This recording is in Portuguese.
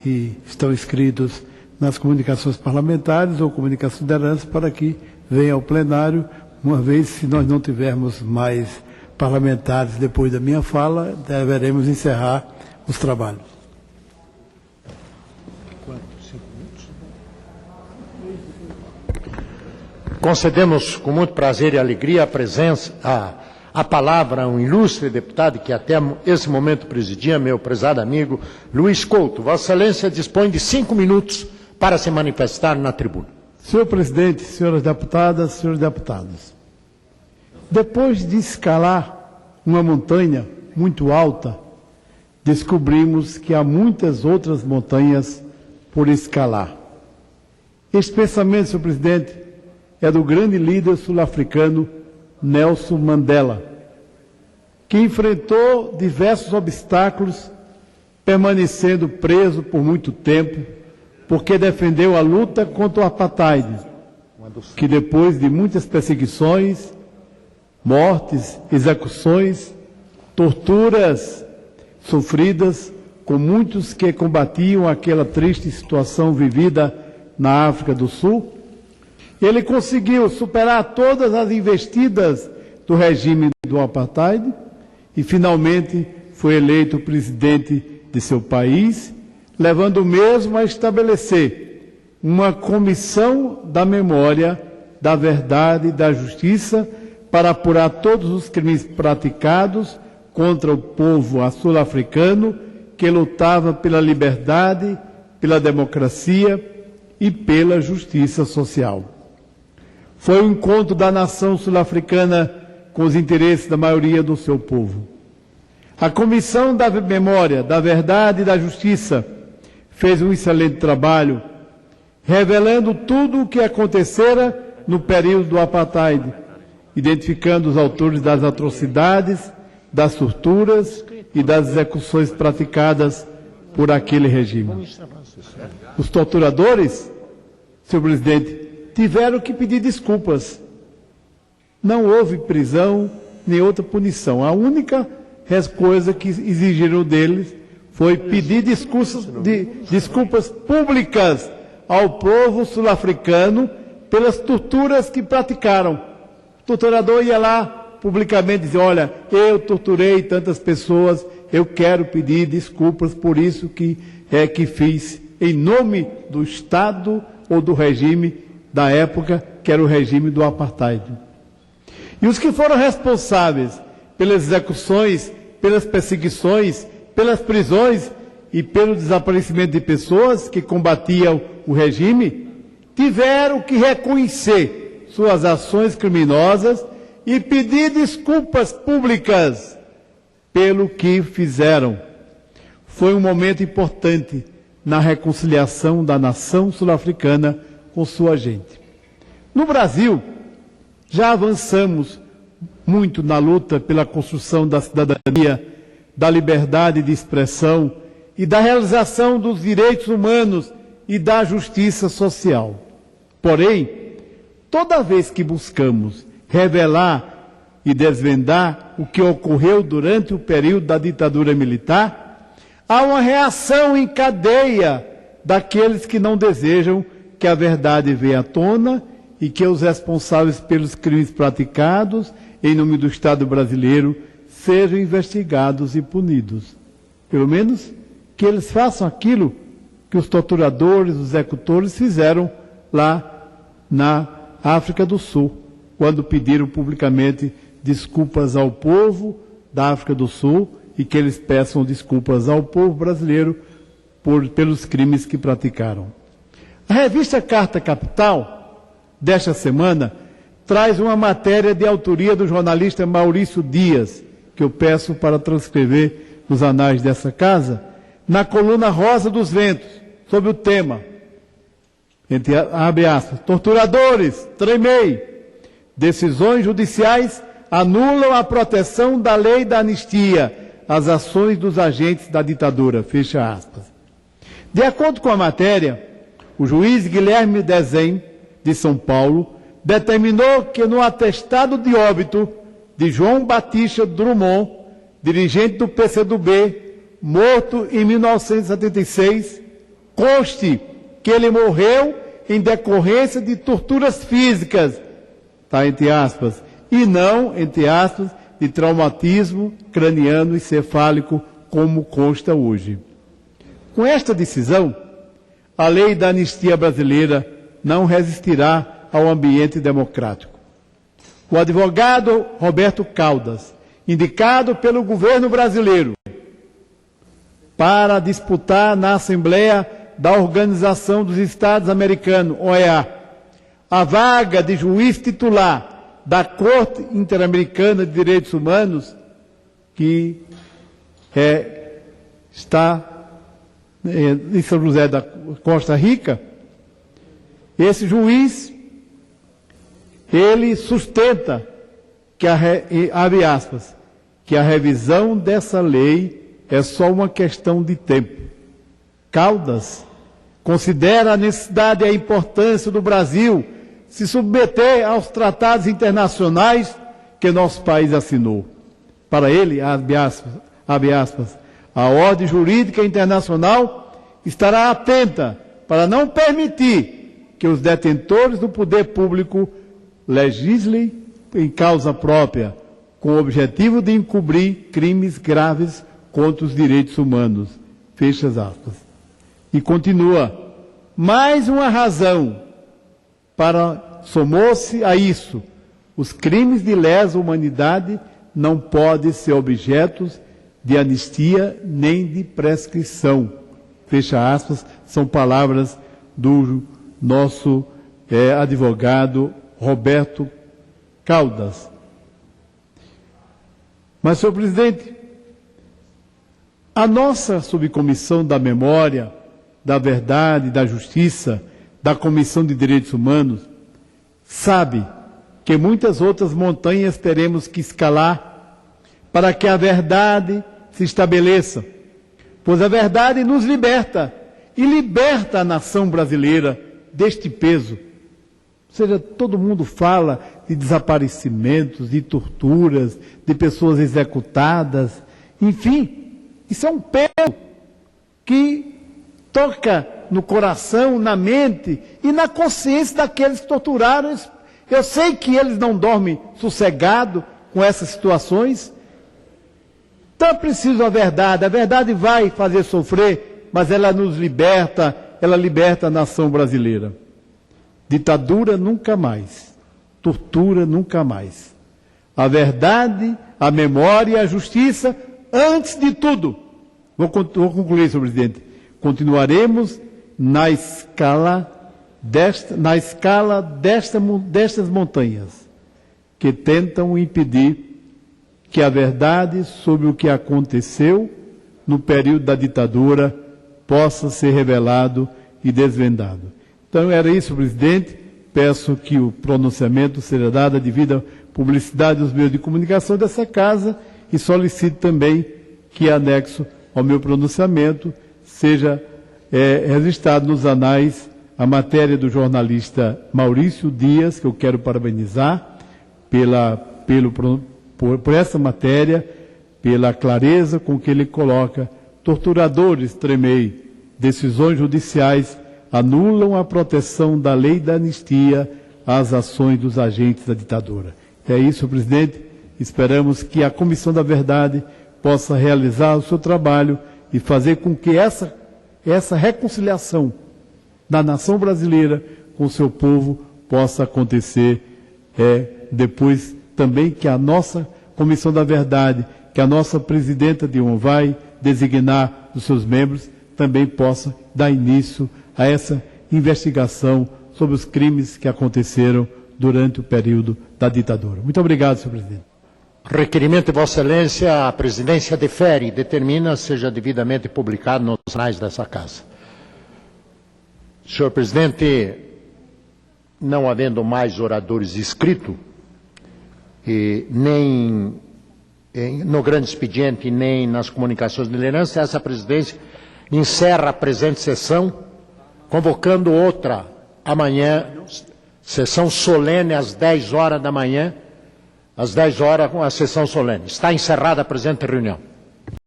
que estão inscritos nas comunicações parlamentares ou comunicações de liderança para que venha ao plenário, uma vez se nós não tivermos mais parlamentares depois da minha fala, deveremos encerrar os trabalhos. Concedemos com muito prazer e alegria a palavra a um ilustre deputado que até esse momento presidia, meu prezado amigo Luiz Couto. Vossa Excelência dispõe de 5 minutos para se manifestar na tribuna. Senhor presidente, senhoras deputadas, senhores deputados, depois de escalar uma montanha muito alta, descobrimos que há muitas outras montanhas por escalar. Este pensamento, senhor presidente, é do grande líder sul-africano Nelson Mandela, que enfrentou diversos obstáculos, permanecendo preso por muito tempo, porque defendeu a luta contra o apartheid, que depois de muitas perseguições, mortes, execuções, torturas sofridas, com muitos que combatiam aquela triste situação vivida na África do Sul, ele conseguiu superar todas as investidas do regime do apartheid e finalmente foi eleito presidente de seu país, levando mesmo a estabelecer uma comissão da memória, da verdade e da justiça para apurar todos os crimes praticados contra o povo sul-africano que lutava pela liberdade, pela democracia e pela justiça social. Foi o encontro da nação sul-africana com os interesses da maioria do seu povo. A Comissão da Memória, da Verdade e da Justiça fez um excelente trabalho, revelando tudo o que acontecera no período do apartheid, identificando os autores das atrocidades, das torturas e das execuções praticadas por aquele regime. Os torturadores, senhor presidente, tiveram que pedir desculpas. Não houve prisão nem outra punição. A única coisa que exigiram deles foi pedir desculpas públicas ao povo sul-africano pelas torturas que praticaram. O torturador ia lá publicamente dizer: olha, eu torturei tantas pessoas, eu quero pedir desculpas por isso que fiz em nome do Estado ou do regime da época, que era o regime do apartheid. E os que foram responsáveis pelas execuções, pelas perseguições, pelas prisões e pelo desaparecimento de pessoas que combatiam o regime, tiveram que reconhecer suas ações criminosas e pedir desculpas públicas pelo que fizeram. Foi um momento importante na reconciliação da nação sul-africana com sua gente. No Brasil, já avançamos muito na luta pela construção da cidadania, da liberdade de expressão e da realização dos direitos humanos e da justiça social. Porém, toda vez que buscamos revelar e desvendar o que ocorreu durante o período da ditadura militar, há uma reação em cadeia daqueles que não desejam que a verdade venha à tona e que os responsáveis pelos crimes praticados em nome do Estado brasileiro sejam investigados e punidos. Pelo menos que eles façam aquilo que os torturadores, os executores fizeram lá na África do Sul, quando pediram publicamente desculpas ao povo da África do Sul e que eles peçam desculpas ao povo brasileiro pelos crimes que praticaram. A revista Carta Capital, desta semana, traz uma matéria de autoria do jornalista Maurício Dias, que eu peço para transcrever nos anais dessa casa, na coluna Rosa dos Ventos, sobre o tema, abre aspas, torturadores, tremei, decisões judiciais anulam a proteção da lei da anistia, as ações dos agentes da ditadura, fecha aspas. De acordo com a matéria, o juiz Guilherme Dezem, de São Paulo, determinou que no atestado de óbito de João Batista Drummond, dirigente do PCdoB, morto em 1976, conste que ele morreu em decorrência de torturas físicas, tá, entre aspas, e não, entre aspas, de traumatismo craniano e cefálico, como consta hoje. Com esta decisão, a lei da anistia brasileira não resistirá ao ambiente democrático. O advogado Roberto Caldas, indicado pelo governo brasileiro para disputar na Assembleia da Organização dos Estados Americanos, OEA, a vaga de juiz titular da Corte Interamericana de Direitos Humanos, que está em São José da Costa Rica, esse juiz, ele sustenta que abre aspas, que a revisão dessa lei é só uma questão de tempo. Caldas considera a necessidade e a importância do Brasil se submeter aos tratados internacionais que nosso país assinou. Para ele, abre aspas, a ordem jurídica internacional estará atenta para não permitir que os detentores do poder público legislem em causa própria, com o objetivo de encobrir crimes graves contra os direitos humanos. Fecha as aspas. E continua, mais uma razão para somou-se a isso. Os crimes de lesa humanidade não podem ser objetos de anistia nem de prescrição. Fecha aspas, são palavras do nosso advogado Roberto Caldas. Mas, senhor presidente, a nossa subcomissão da memória, da verdade, da justiça, da Comissão de Direitos Humanos, sabe que muitas outras montanhas teremos que escalar para que a verdade se estabeleça, pois a verdade nos liberta e liberta a nação brasileira deste peso. Ou seja, todo mundo fala de desaparecimentos, de torturas, de pessoas executadas, enfim, isso é um peso que toca no coração, na mente e na consciência daqueles que torturaram. Eu sei que eles não dormem sossegado com essas situações. Então é preciso a verdade vai fazer sofrer, mas ela nos liberta, ela liberta a nação brasileira. Ditadura nunca mais, tortura nunca mais. A verdade, a memória e a justiça, antes de tudo. Vou concluir, senhor presidente. Continuaremos na escala destas montanhas que tentam impedir que a verdade sobre o que aconteceu no período da ditadura possa ser revelado e desvendado. Então era isso, presidente. Peço que o pronunciamento seja dado a devida publicidade dos meios de comunicação dessa casa e solicito também que, anexo ao meu pronunciamento, seja registrado nos anais a matéria do jornalista Maurício Dias, que eu quero parabenizar por essa matéria, pela clareza com que ele coloca: torturadores tremei, decisões judiciais anulam a proteção da lei da anistia às ações dos agentes da ditadura. É isso, presidente. Esperamos que a Comissão da Verdade possa realizar o seu trabalho e fazer com que essa reconciliação da nação brasileira com o seu povo possa acontecer depois também que a nossa Comissão da Verdade, que a nossa presidenta Dilma vai designar os seus membros, também possa dar início a essa investigação sobre os crimes que aconteceram durante o período da ditadura. Muito obrigado, senhor presidente. Requerimento de Vossa Excelência, a presidência defere e determina seja devidamente publicado nos anais dessa casa. Senhor presidente, não havendo mais oradores inscritos, nem no grande expediente, nem nas comunicações de liderança, essa presidência encerra a presente sessão, convocando outra amanhã, sessão solene às 10 horas da manhã, às 10 horas com a sessão solene. Está encerrada a presente reunião.